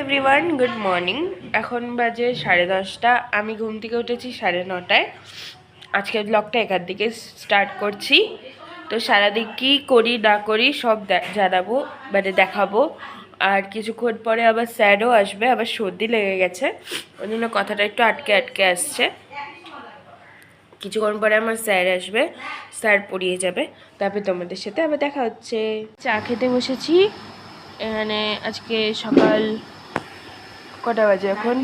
Everyone, good morning. এখন বাজে 10:30। আমি ঘুম থেকে উঠেছি 9:30। আজকের ব্লগটা এখান থেকে স্টার্ট করছি। তো সারাদিন কী করি না করি সব জানাবো, মানে দেখাবো। আর কিছুক্ষণ পরে আবার স্যারও আসবে, আবার সর্দি লেগে গেছে, ওই জন্য কথাটা একটু আটকে আটকে আসছে। কিছুক্ষণ পরে আমার স্যার আসবে, স্যার পড়িয়ে যাবে, তারপরে তোমাদের সাথে আবার দেখা হচ্ছে। চা খেতে বসেছি এখানে। আজকে সকাল কটা বাজে? এখন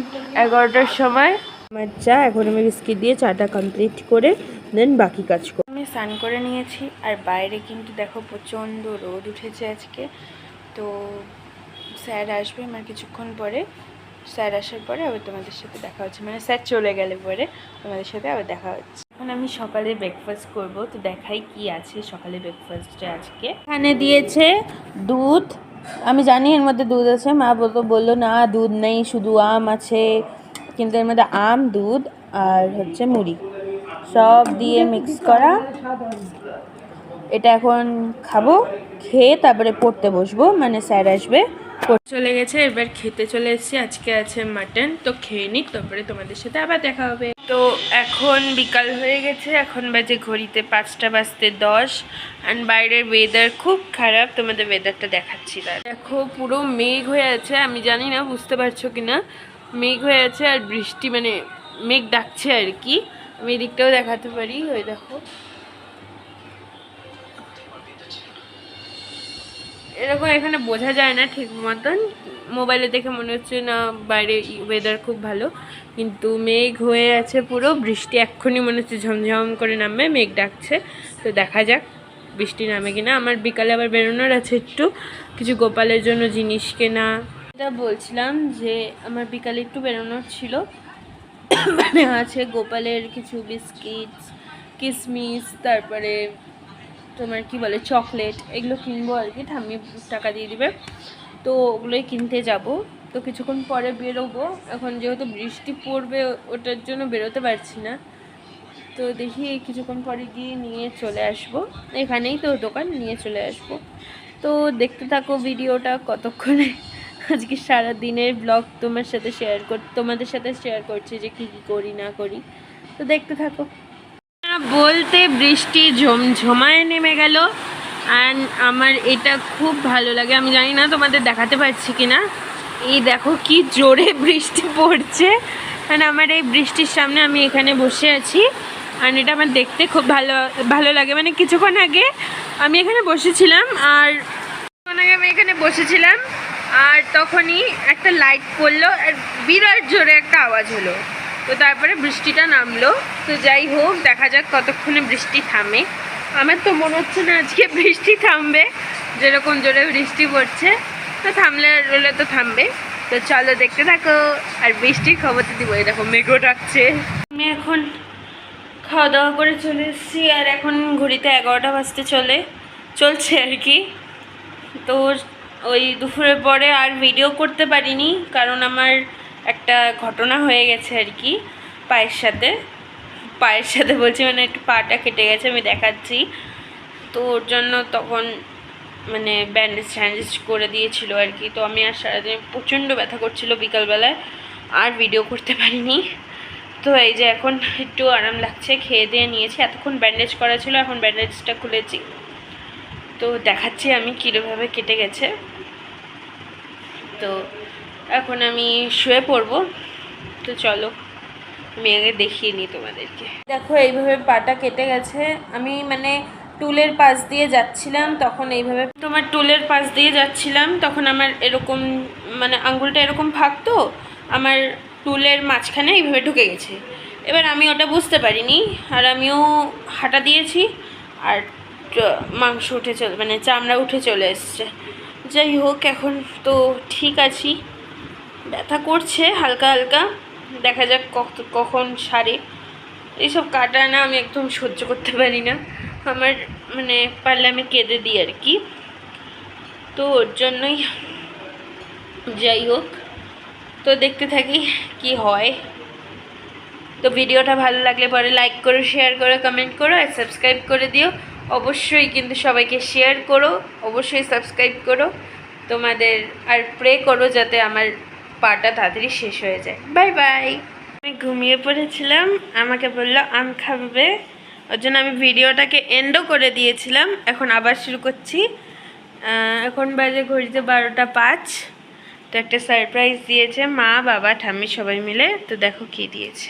11টার সময়। আমার চা, এখন আমি বিস্কিট দিয়ে চাটা কমপ্লিট করে দেন বাকি কাজ করি। আমি স্নান করে নিয়েছি, আর বাইরে কিন্তু দেখো প্রচণ্ড রোদ উঠেছে আজকে। তো স্যার আসবে আমার কিছুক্ষণ পরে। স্যার আসার পরে আবার তোমাদের সাথে দেখা হচ্ছে, মানে স্যার চলে গেলে পরে তোমাদের সাথে আবার দেখা হচ্ছে। এখন আমি সকালে ব্রেকফাস্ট করব, তো দেখাই কি আছে সকালে ব্রেকফাস্টে আজকে। এখানে দিয়েছে দুধ, আমি জানি এর মধ্যে দুধ আছে, মা বললো না দুধ নেই, শুধু আম আছে, কিন্তু এর মধ্যে আম, দুধ আর হচ্ছে মুড়ি সব দিয়ে মিক্স করা। এটা এখন খাবো, খেয়ে তারপরে পড়তে বসবো, মানে স্যার আসবে। চলে গেছে, এবার খেতে চলে এসেছি। আজকে আছে মাটন, তো খেয়ে নিই, তারপরে তোমাদের সাথে আবার দেখা হবে। তো এখন বিকাল হয়ে গেছে, এখন বাজে ঘড়িতে 5:10। অ্যান্ড বাইরের ওয়েদার খুব খারাপ, তোমাদের ওয়েদারটা দেখাচ্ছি। দেখো পুরো মেঘ হয়ে আছে, আমি জানি না বুঝতে পারছো কিনা, মেঘ হয়ে আছে আর বৃষ্টি, মানে মেঘ ডাকছে আর কি। আমি এদিকটাও দেখাতে পারি, ওই দেখো এরকম, এখানে বোঝা যায় না ঠিক মতন, মোবাইলে দেখে মনে হচ্ছে না বাইরে ওয়েদার খুব ভালো, কিন্তু মেঘ হয়ে আছে পুরো। বৃষ্টি এক্ষুনি মনে হচ্ছে ঝমঝম করে নামবে, মেঘ ডাকছে। তো দেখা যাক বৃষ্টি নামে কিনা। আমার বিকালে আবার বেরোনোর আছে একটু, কিছু গোপালের জন্য জিনিস কেনা। এটা বলছিলাম যে আমার বিকালে একটু বেরোনোর ছিল, মানে আছে গোপালের কিছু বিস্কিটস, কিশমিশ, তারপরে তোমার কি বলে চকলেট, এগুলো কিনবো আর কি। ঠাম্মি টাকা দিয়ে দিবে, তো ওগুলোই কিনতে যাব। তো কিছুক্ষণ পরে বেরোবো, এখন যেহেতু বৃষ্টি পড়বে ওটার জন্য বেরোতে পারছি না। তো দেখি কিছুক্ষণ পরে গিয়ে নিয়ে চলে আসবো, এখানেই তো দোকান, নিয়ে চলে আসবো। তো দেখতে থাকো ভিডিওটা কতক্ষণে। আজকে সারা দিনের ব্লগ তোমাদের সাথে শেয়ার করছি যে কী কী করি না করি, তো দেখতে থাকো। বলতে বৃষ্টি ঝমঝমায় নেমে গেল, অ্যান্ড আমার এটা খুব ভালো লাগে। আমি জানি না তোমাদের দেখাতে পারছি কি না, এই দেখো কি জোরে বৃষ্টি পড়ছে। অ্যান্ড আমার এই বৃষ্টির সামনে আমি এখানে বসে আছি, অ্যান্ড এটা আমার দেখতে খুব ভালো লাগে। মানে কিছুক্ষণ আগে আমি এখানে বসেছিলাম, আর তখনই একটা লাইট পড়লো আর বিরাট জোরে একটা আওয়াজ হলো। তো তারপরে বৃষ্টিটা নামলো। তো যাই হোক, দেখা যাক কতক্ষণে বৃষ্টি থামে। আমার তো মনে হচ্ছে না আজকে বৃষ্টি থামবে, যেরকম জোরে বৃষ্টি পড়ছে। তো থামলে তো থামবে। তো চলো দেখতে থাকো, আর বৃষ্টির খবর তো দিবই। দেখো মেঘও ডাকছে। আমি এখন খাওয়া দাওয়া করে চলে এসেছি, আর এখন ঘড়িতে 11টা বাজতে চলছে আর কি। তো ওই দুপুরের পরে আর ভিডিও করতে পারিনি, কারণ আমার একটা ঘটনা হয়ে গেছে আর কি পায়ের সাথে বলছি, মানে একটু পাটা কেটে গেছে, আমি দেখাচ্ছি। তো ওর জন্য তখন মানে ব্যান্ডেজ করে দিয়েছিল আর কি। তো আমি আর সারাদিন প্রচণ্ড ব্যথা করছিল বিকালবেলায়, আর ভিডিও করতে পারিনি। তো এই যে এখন একটু আরাম লাগছে, খেয়ে দিয়ে নিয়েছি। এতক্ষণ ব্যান্ডেজ করা ছিল, এখন ব্যান্ডেজটা খুলেছি। তো দেখাচ্ছি আমি কীভাবে কেটে গেছে। তো এখন আমি শুয়ে পড়বো, তো চলো আমি আগে দেখিয়ে নিই তোমাদেরকে। দেখো এইভাবে পাটা কেটে গেছে। আমি মানে টুলের পাশ দিয়ে যাচ্ছিলাম, তখন তখন আমার এরকম মানে আঙ্গুলটা এরকম ফাঁক, তো আমার টুলের মাঝখানে এইভাবে ঢুকে গেছে। এবার আমি ওটা বুঝতে পারিনি, আর আমিও হাঁটা দিয়েছি, আর মাংস মানে চামড়া উঠে চলে এসছে। যাই হোক, এখন তো ঠিক আছি, ব্যথা করছে হালকা হালকা, দেখা যাক কখন সারে। এইসব কাটা না আমি একদম সহ্য করতে পারি না, আমার মানে পারলে আমি কেঁদে দিই আর কি। তো ওর জন্যই, যাই হোক, তো দেখতে থাকি কি হয়। তো ভিডিওটা ভালো লাগলে পরে লাইক করো, শেয়ার করো, কমেন্ট করো, আর সাবস্ক্রাইব করে দিও। অবশ্যই কিন্তু সবাইকে শেয়ার করো, অবশ্যই সাবস্ক্রাইব করো তোমাদের, আর প্রে করো যাতে আমার পাটা তাড়াতাড়ি শেষ হয়ে যায়। Bye bye. আমি ঘুমিয়ে পড়েছিলাম, আমাকে বললো আম খাবে, ওর জন্য আমি ভিডিওটাকে এন্ডও করে দিয়েছিলাম। এখন আবার শুরু করছি। এখন বাজে ঘড়িতে 12টা 5। তো একটা সারপ্রাইজ দিয়েছে মা, বাবা, ঠাম্মি সবাই মিলে। তো দেখো কি দিয়েছে।